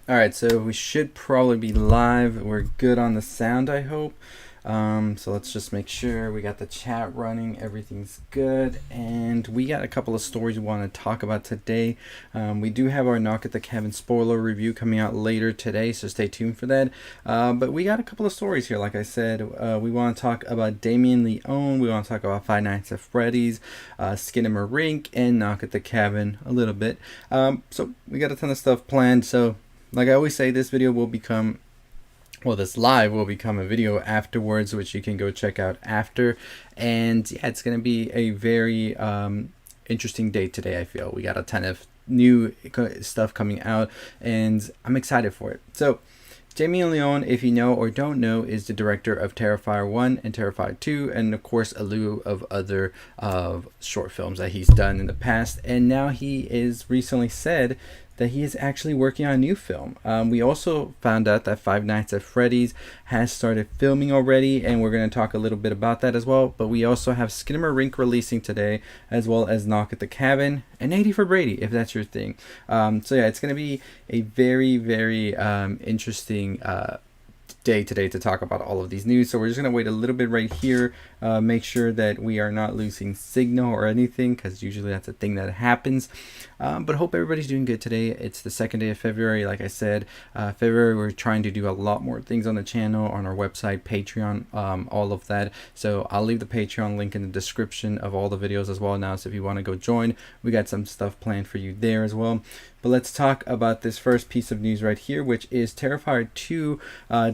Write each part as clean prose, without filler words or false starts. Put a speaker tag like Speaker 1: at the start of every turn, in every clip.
Speaker 1: Alright, so we should probably be live. We're good on the sound, I hope. So let's just make sure we got the chat running. Everything's good. And we got a couple of stories we want to talk about today. We do have our Knock at the Cabin spoiler review coming out later today, so stay tuned for that. But we got a couple of stories here. Like I said, we want to talk about Damien Leone. We want to talk about Five Nights at Freddys, Skinamarink, and Knock at the Cabin a little bit. So we got a ton of stuff planned. So like I always say, this video will become, well, this live will become a video afterwards, which you can go check out after. And yeah, it's going to be a very interesting day today, I feel. We got a ton of new stuff coming out, and I'm excited for it. So, Damien Leone, if you know or don't know, is the director of Terrifier 1 and Terrifier 2, and of course a slew of other short films that he's done in the past. And now he is recently said that he is actually working on a new film. We also found out that Five Nights at Freddy's has started filming already, and we're going to talk a little bit about that as well. But we also have Skinamarink releasing today, as well as Knock at the Cabin and 80 for Brady, if that's your thing. So yeah, it's going to be a very, very interesting day today to talk about all of these news. So we're just going to wait a little bit right here, make sure that we are not losing signal or anything, because usually that's a thing that happens. But hope everybody's doing good today. It's the second day of February. Like I said, February we're trying to do a lot more things on the channel, on our website, Patreon, all of that. So I'll leave the Patreon link in the description of all the videos as well now. So if you want to go join, we got some stuff planned for you there as well. But let's talk about this first piece of news right here, which is Terrifier 2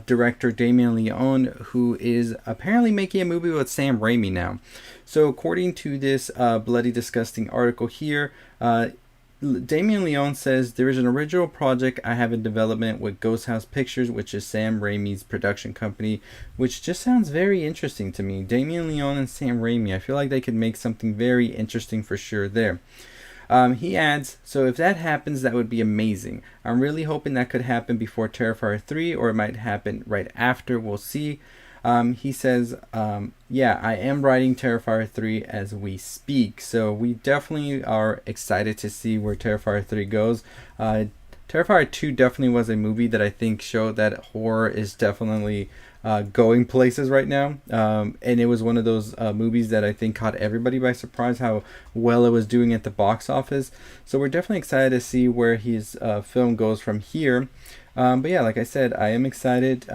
Speaker 1: director Damien Leone, who is apparently making a movie with Sam Raimi now. So according to this Bloody Disgusting article here, Damien Leone says, there is an original project I have in development with Ghost House Pictures, which is Sam Raimi's production company, which just sounds very interesting to me. Damien Leone and Sam Raimi, I feel like they could make something very interesting for sure there. He adds, so if that happens, that would be amazing. I'm really hoping that could happen before Terrifier 3, or it might happen right after. We'll see. He says, yeah, I am writing Terrifier 3 as we speak. So we definitely are excited to see where Terrifier 3 goes. Terrifier 2 definitely was a movie that I think showed that horror is definitely going places right now. And it was one of those movies that I think caught everybody by surprise how well it was doing at the box office. So we're definitely excited to see where his film goes from here. But yeah, like I said, I am excited.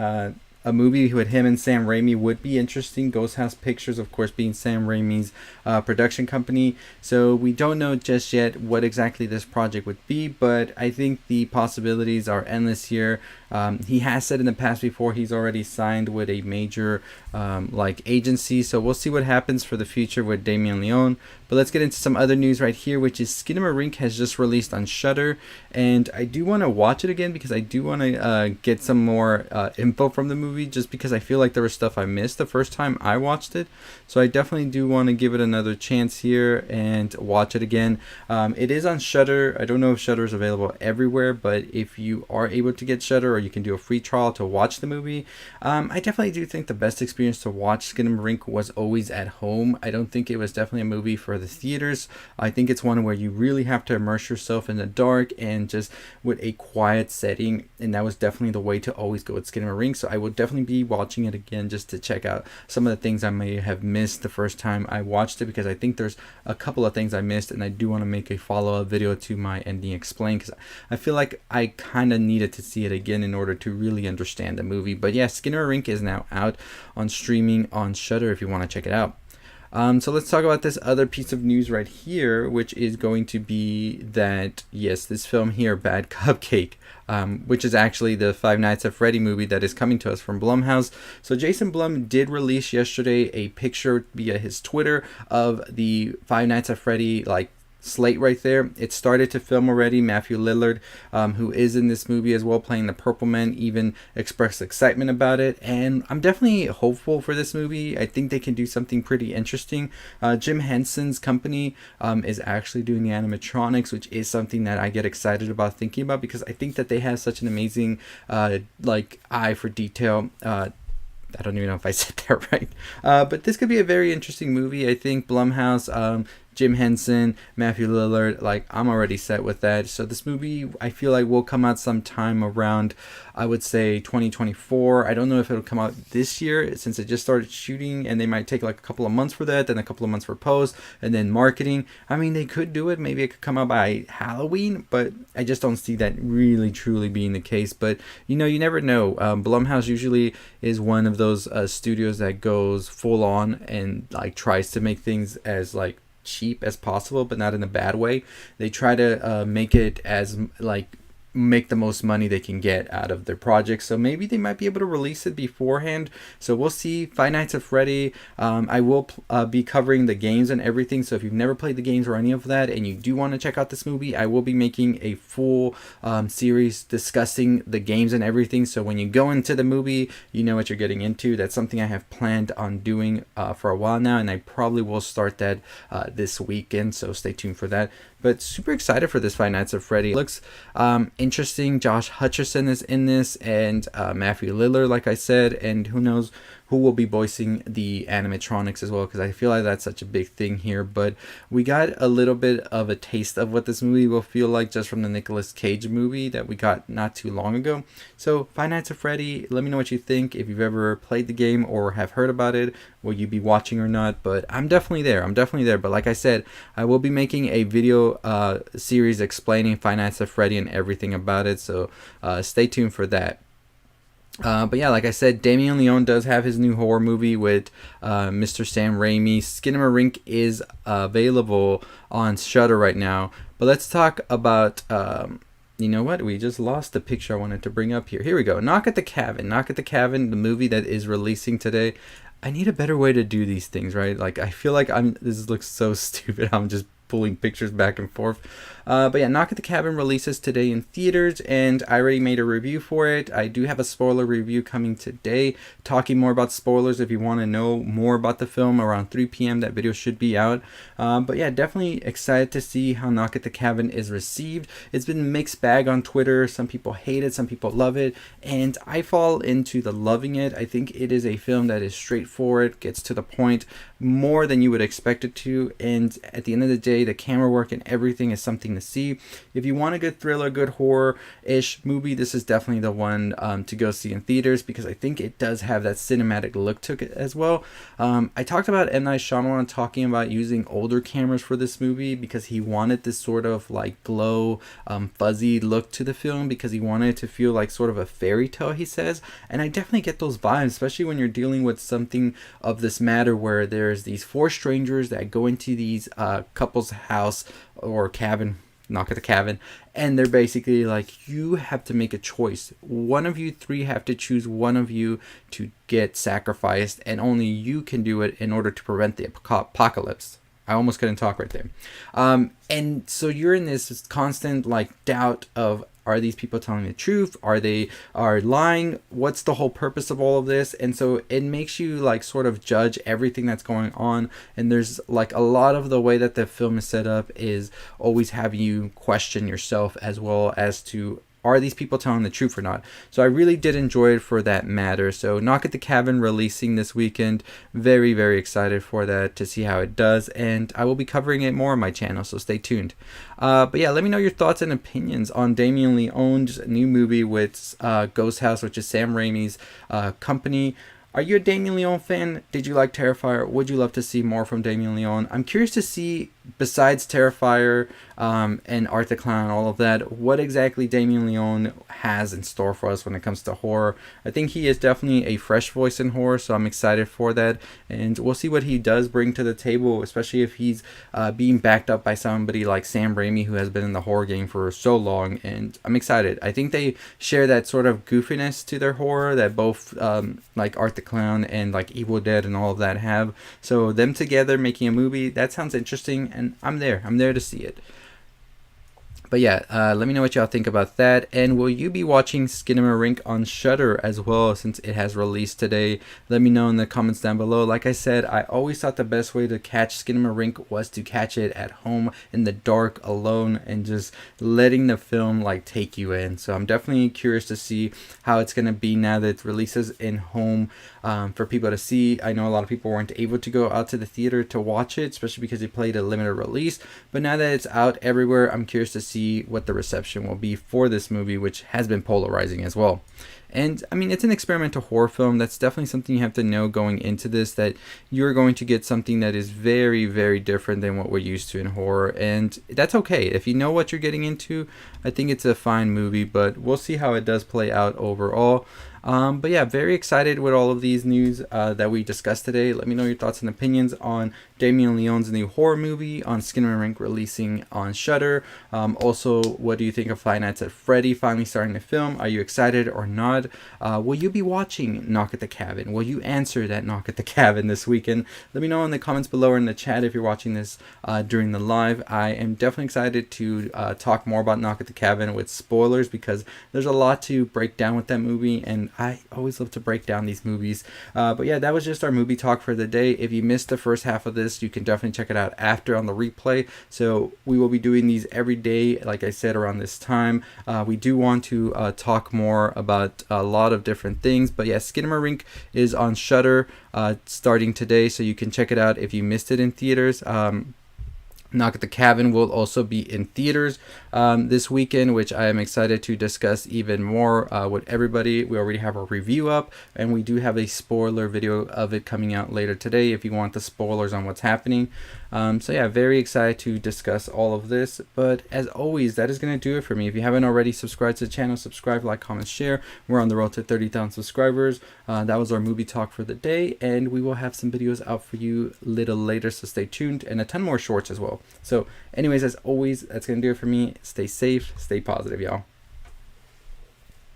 Speaker 1: A movie with him and Sam Raimi would be interesting. Ghost House Pictures, of course, being Sam Raimi's production company. So we don't know just yet what exactly this project would be, but I think the possibilities are endless here. He has said in the past before he's already signed with a major agency. So we'll see what happens for the future with Damien Leone. But let's get into some other news right here, which is Skinamarink has just released on Shudder, and I do want to watch it again because I do want to get some more info from the movie, just because I feel like there was stuff I missed the first time I watched it. So I definitely do want to give it another chance here and watch it again. It is on Shudder. I don't know if Shudder is available everywhere, but if you are able to get Shudder, or you can do a free trial to watch the movie, I definitely do think the best experience to watch Skinamarink was always at home. I don't think it was definitely a movie for the theaters. I think it's one where you really have to immerse yourself in the dark and just with a quiet setting, and that was definitely the way to always go with Skinamarink. So I will definitely be watching it again just to check out some of the things I may have missed the first time I watched it, because I think there's a couple of things I missed, and I do want to make a follow-up video to my ending explain, because I feel like I kind of needed to see it again in order to really understand the movie. But yeah, Skinamarink is now out on streaming on Shudder if you want to check it out. So let's talk about this other piece of news right here, which is going to be that, yes, this film here, Bad Cupcake, which is actually the Five Nights at Freddy movie that is coming to us from Blumhouse. So Jason Blum did release yesterday a picture via his Twitter of the Five Nights at Freddy slate right there. It started to film already. Matthew Lillard, who is in this movie as well, playing the Purple Man, even expressed excitement about it, and I'm definitely hopeful for this movie. I think they can do something pretty interesting. Jim Henson's company is actually doing the animatronics, which is something that I get excited about thinking about, because I think that they have such an amazing eye for detail. I don't even know if I said that right. But this could be a very interesting movie. I think Blumhouse Jim Henson, Matthew Lillard. Like, I'm already set with that. So this movie, I feel like will come out sometime around, I would say 2024. I don't know if it'll come out this year since it just started shooting, and they might take like a couple of months for that, then a couple of months for post, and then marketing. I mean, they could do it. Maybe it could come out by Halloween, but I just don't see that really truly being the case. But you never know. Blumhouse usually is one of those studios that goes full on and like tries to make things as like cheap as possible, but not in a bad way. They try to make it as like make the most money they can get out of their projects. So maybe they might be able to release it beforehand. So we'll see. Five Nights at Freddy. I will be covering the games and everything. So if you've never played the games or any of that and you do want to check out this movie, I will be making a full series discussing the games and everything. So when you go into the movie, you know what you're getting into. That's something I have planned on doing for a while now, and I probably will start that this weekend. So stay tuned for that. But super excited for this Five Nights at Freddy. It looks interesting. Josh Hutcherson is in this, and Matthew Lillard, like I said, and who knows who will be voicing the animatronics as well, because I feel like that's such a big thing here. But we got a little bit of a taste of what this movie will feel like just from the Nicolas Cage movie that we got not too long ago. So Five Nights at Freddy, let me know what you think. If you've ever played the game or have heard about it, will you be watching or not? But I'm definitely there. But like I said, I will be making a video series explaining Five Nights at Freddy and everything about it. So stay tuned for that. But yeah, like I said, Damien Leone does have his new horror movie with Mr. Sam Raimi. Skinamarink is available on Shudder right now. But let's talk about, you know what? We just lost the picture I wanted to bring up here. Here we go. Knock at the Cabin. Knock at the Cabin, the movie that is releasing today. I need a better way to do these things, right? Like, I feel like this looks so stupid. I'm just pulling pictures back and forth. But yeah, Knock at the Cabin releases today in theaters, and I already made a review for it. I do have a spoiler review coming today, talking more about spoilers. If you want to know more about the film, around 3 p.m. that video should be out. But yeah, definitely excited to see how Knock at the Cabin is received. It's been a mixed bag on Twitter. Some people hate it, some people love it, and I fall into the loving it. I think it is a film that is straightforward, gets to the point more than you would expect it to, and at the end of the day, the camera work and everything is something to see. If you want a good thriller, good horror-ish movie, this is definitely the one to go see in theaters, because I think it does have that cinematic look to it as well. I talked about M. Night Shyamalan talking about using older cameras for this movie because he wanted this sort of like glow, fuzzy look to the film, because he wanted it to feel like sort of a fairy tale, he says. And I definitely get those vibes, especially when you're dealing with something of this matter where there's these four strangers that go into these couple's house or cabin, Knock at the Cabin, and they're basically like, you have to make a choice. One of you three have to choose one of you to get sacrificed, and only you can do it in order to prevent the apocalypse. I almost couldn't talk right there. And so you're in this constant like doubt of, are these people telling the truth? Are they lying? What's the whole purpose of all of this? And so it makes you like sort of judge everything that's going on. And there's like a lot of the way that the film is set up is always having you question yourself as well as to, are these people telling the truth or not? So I really did enjoy it for that matter. So Knock at the Cabin releasing this weekend. Very, very excited for that, to see how it does. And I will be covering it more on my channel, so stay tuned. But yeah, let me know your thoughts and opinions on Damien Leone's new movie with Ghost House, which is Sam Raimi's company. Are you a Damien Leone fan? Did you like Terrifier? Would you love to see more from Damien Leone? I'm curious to see, besides Terrifier and Art the Clown and all of that, what exactly Damien Leone has in store for us when it comes to horror. I think he is definitely a fresh voice in horror, so I'm excited for that. And we'll see what he does bring to the table, especially if he's being backed up by somebody like Sam Raimi, who has been in the horror game for so long. And I'm excited. I think they share that sort of goofiness to their horror that both like Art the Clown and like Evil Dead and all of that have. So them together making a movie, that sounds interesting, and I'm there to see it. But yeah, let me know what y'all think about that. And will you be watching Skinamarink on Shudder as well, since it has released today? Let me know in the comments down below. Like I said, I always thought the best way to catch Skinamarink was to catch it at home in the dark alone and just letting the film like take you in. So I'm definitely curious to see how it's gonna be now that it releases in home for people to see. I know a lot of people weren't able to go out to the theater to watch it, especially because it played a limited release. But now that it's out everywhere, I'm curious to see what the reception will be for this movie, which has been polarizing as well. And I mean, it's an experimental horror film. That's definitely something you have to know going into this, that you're going to get something that is very, very different than what we're used to in horror. And that's okay. If you know what you're getting into, I think it's a fine movie, but we'll see how it does play out overall. But yeah, very excited with all of these news that we discussed today. Let me know your thoughts and opinions on Damien Leone's new horror movie, on Skinamarink releasing on Shudder. Also, what do you think of Five Nights at Freddy finally starting to film? Are you excited or not? Will you be watching Knock at the Cabin? Will you answer that Knock at the Cabin this weekend? Let me know in the comments below or in the chat if you're watching this during the live. I am definitely excited to talk more about Knock at the Cabin with spoilers, because there's a lot to break down with that movie, and I always love to break down these movies. But yeah, that was just our movie talk for the day. If you missed the first half of this, you can definitely check it out after on the replay. So we will be doing these every day, like I said, around this time. We do want to talk more about a lot of different things. But yeah, Skinamarink is on Shudder starting today, so you can check it out if you missed it in theaters. Knock at the Cabin will also be in theaters this weekend, which I am excited to discuss even more with everybody. We already have a review up, and we do have a spoiler video of it coming out later today if you want the spoilers on what's happening. So yeah, very excited to discuss all of this. But as always, that is going to do it for me. If you haven't already subscribed to the channel, subscribe, like, comment, share. We're on the road to 30,000 subscribers. That was our movie talk for the day, and we will have some videos out for you a little later, so stay tuned, and a ton more shorts as well. So anyways, as always, that's going to do it for me. Stay safe, stay positive, y'all.